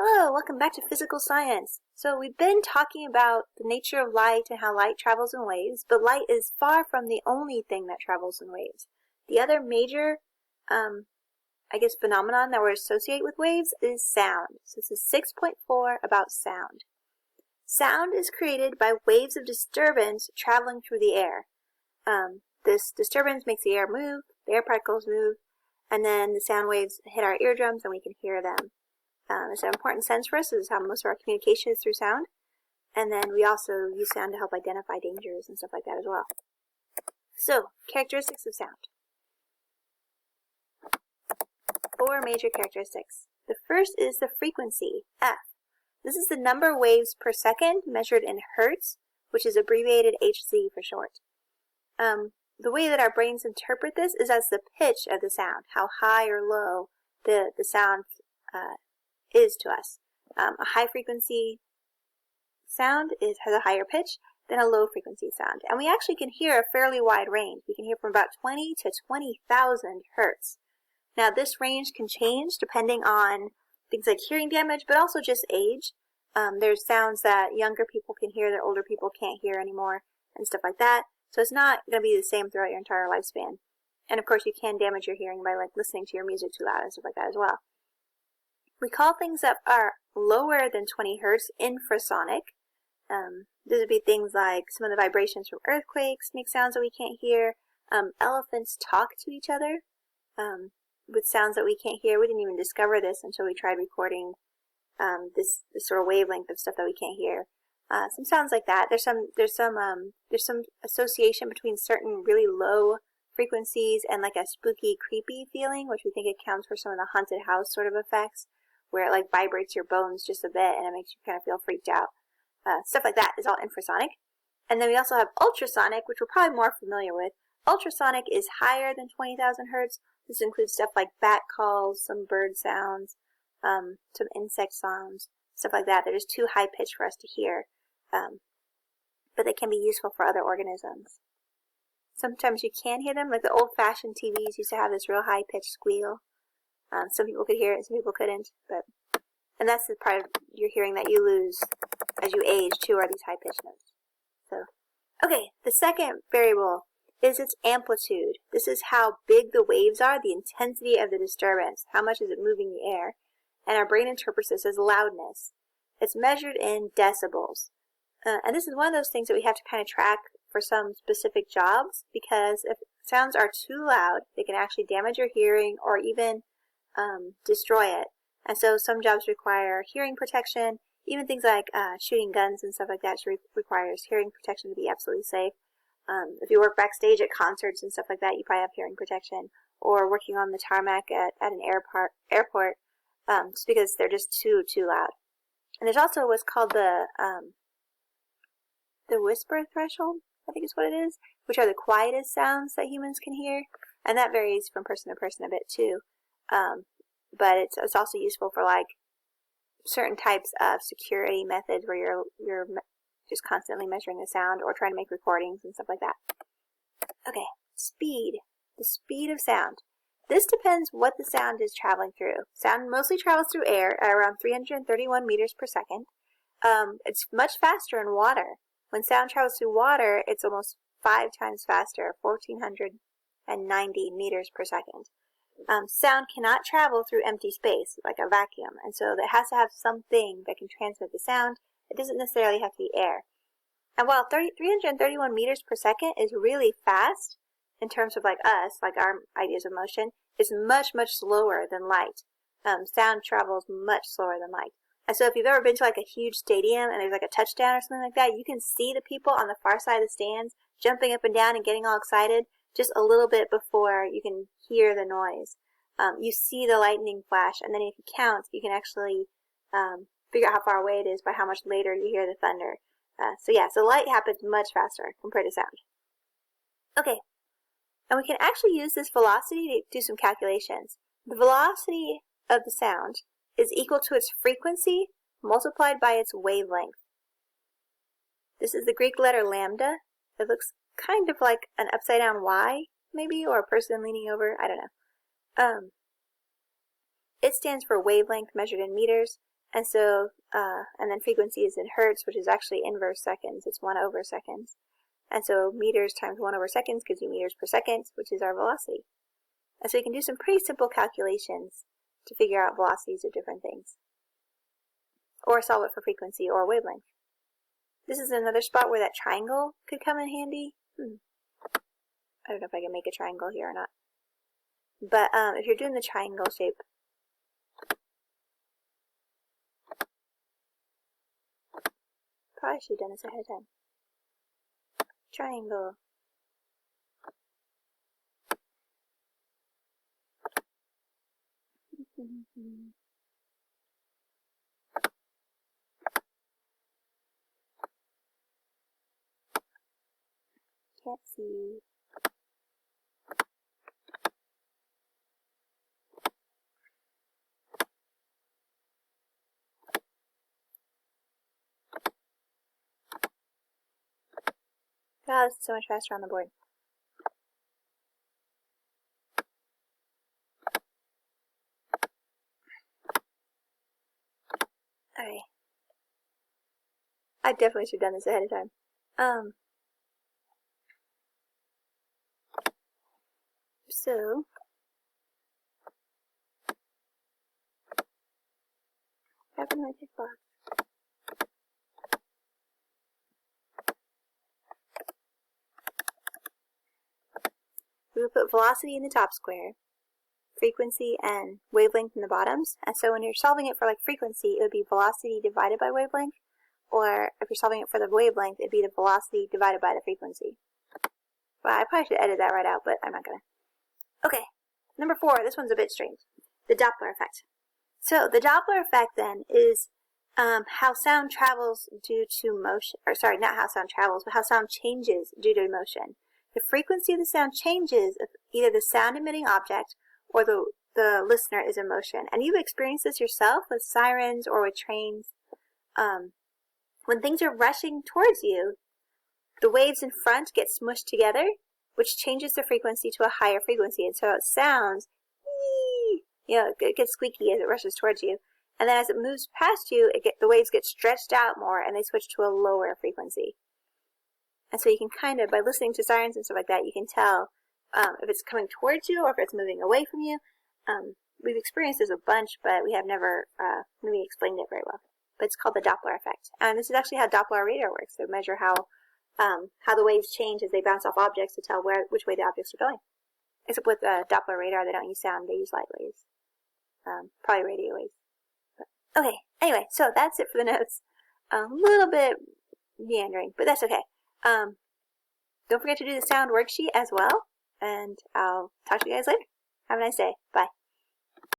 Hello, welcome back to Physical Science. So we've been talking about the nature of light and how light travels in waves, but light is far from the only thing that travels in waves. The other major, phenomenon that we associate with waves is sound. So this is 6.4 about sound. Sound is created by waves of disturbance traveling through the air. This disturbance makes the air move, the air particles move, and then the sound waves hit our eardrums and we can hear them. It's an important sense for us. This is how most of our communication is through sound. And then we also use sound to help identify dangers and stuff like that as well. So, characteristics of sound. 4 major characteristics. The first is the frequency, F. This is the number of waves per second measured in hertz, which is abbreviated Hz for short. The way that our brains interpret this is as the pitch of the sound, how high or low the sound is to us. A high frequency sound has a higher pitch than a low frequency sound. And we actually can hear a fairly wide range. We can hear from about 20 to 20,000 hertz. Now this range can change depending on things like hearing damage, but also just age. There's sounds that younger people can hear that older people can't hear anymore and stuff like that. So it's not going to be the same throughout your entire lifespan. And of course you can damage your hearing by listening to your music too loud and stuff like that as well. We call things that are lower than 20 hertz infrasonic. These would be things like some of the vibrations from earthquakes make sounds that we can't hear. Elephants talk to each other with sounds that we can't hear. We didn't even discover this until we tried recording this sort of wavelength of stuff that we can't hear. Some sounds like that. There's some association between certain really low frequencies and like a spooky, creepy feeling, which we think accounts for some of the haunted house sort of effects, where it like vibrates your bones just a bit and it makes you kind of feel freaked out. Stuff like that is all infrasonic. And then we also have ultrasonic, which we're probably more familiar with. Ultrasonic is higher than 20,000 hertz. This includes stuff like bat calls, some bird sounds, some insect sounds, stuff like that. They're just too high pitched for us to hear. But they can be useful for other organisms. Sometimes you can hear them, like the old-fashioned TVs used to have this real high-pitched squeal. Some people could hear it, some people couldn't. And that's the part of your hearing that you lose as you age, too, are these high-pitched notes. Okay, the second variable is its amplitude. This is how big the waves are, the intensity of the disturbance, how much is it moving the air. And our brain interprets this as loudness. It's measured in decibels. And this is one of those things that we have to kind of track for some specific jobs, because if sounds are too loud, they can actually damage your hearing or even destroy it. And so some jobs require hearing protection. Even things like shooting guns and stuff like that requires hearing protection to be absolutely safe. If you work backstage at concerts and stuff like that, you probably have hearing protection. Or working on the tarmac at an airport, just because they're just too loud. And there's also what's called the whisper threshold, I think is what it is, which are the quietest sounds that humans can hear. And that varies from person to person a bit too. But it's also useful for like certain types of security methods where you're just constantly measuring the sound or trying to make recordings and stuff like that. Okay, speed. The speed of sound. This depends what the sound is traveling through. Sound mostly travels through air at around 331 meters per second. It's much faster in water. When sound travels through water, it's almost 5 times faster, 1,490 meters per second. Sound cannot travel through empty space, like a vacuum, and so it has to have something that can transmit the sound. It doesn't necessarily have to be air. And while 331 meters per second is really fast, in terms of like us, like our ideas of motion, it's much, much slower than light. Sound travels much slower than light. And so if you've ever been to like a huge stadium and there's like a touchdown or something like that, you can see the people on the far side of the stands jumping up and down and getting all excited just a little bit before you can hear the noise. You see the lightning flash, and then if you count, you can actually figure out how far away it is by how much later you hear the thunder. So light happens much faster compared to sound. Okay, and we can actually use this velocity to do some calculations. The velocity of the sound is equal to its frequency multiplied by its wavelength. This is the Greek letter lambda. It looks kind of like an upside down Y, maybe, or a person leaning over. I don't know. It stands for wavelength measured in meters, And so, and then frequency is in hertz, which is actually inverse seconds. It's 1 over seconds. And so meters times 1 over seconds gives you meters per second, which is our velocity. And so you can do some pretty simple calculations to figure out velocities of different things. Or solve it for frequency or wavelength. This is another spot where that triangle could come in handy. I don't know if I can make a triangle here or not. But if you're doing the triangle shape, probably should have done this ahead of time. Triangle. Can't see. God, this is so much faster on the board. Alright. I definitely should have done this ahead of time. So what happened to my tick box? We would put velocity in the top square, frequency and wavelength in the bottoms. And so when you're solving it for like frequency, it would be velocity divided by wavelength. Or if you're solving it for the wavelength, it'd be the velocity divided by the frequency. Well, I probably should edit that right out, but I'm not gonna. Okay, number 4, this one's a bit strange. The Doppler effect. So the Doppler effect then is how sound travels due to motion, or sorry, not how sound travels, but how sound changes due to motion. The frequency of the sound changes if either the sound emitting object or the listener is in motion. And you've experienced this yourself with sirens or with trains. When things are rushing towards you, the waves in front get smushed together, which changes the frequency to a higher frequency. And so it sounds, it gets squeaky as it rushes towards you. And then as it moves past you, the waves get stretched out more and they switch to a lower frequency. And so you can kind of, by listening to sirens and stuff like that, you can tell if it's coming towards you or if it's moving away from you. We've experienced this a bunch, but we have never really explained it very well. But it's called the Doppler effect. And this is actually how Doppler radar works. They measure how the waves change as they bounce off objects to tell which way the objects are going. Except with Doppler radar, they don't use sound, they use light waves. Probably radio waves. But, okay, anyway, so that's it for the notes. A little bit meandering, but that's okay. Don't forget to do the sound worksheet as well, and I'll talk to you guys later. Have a nice day. Bye.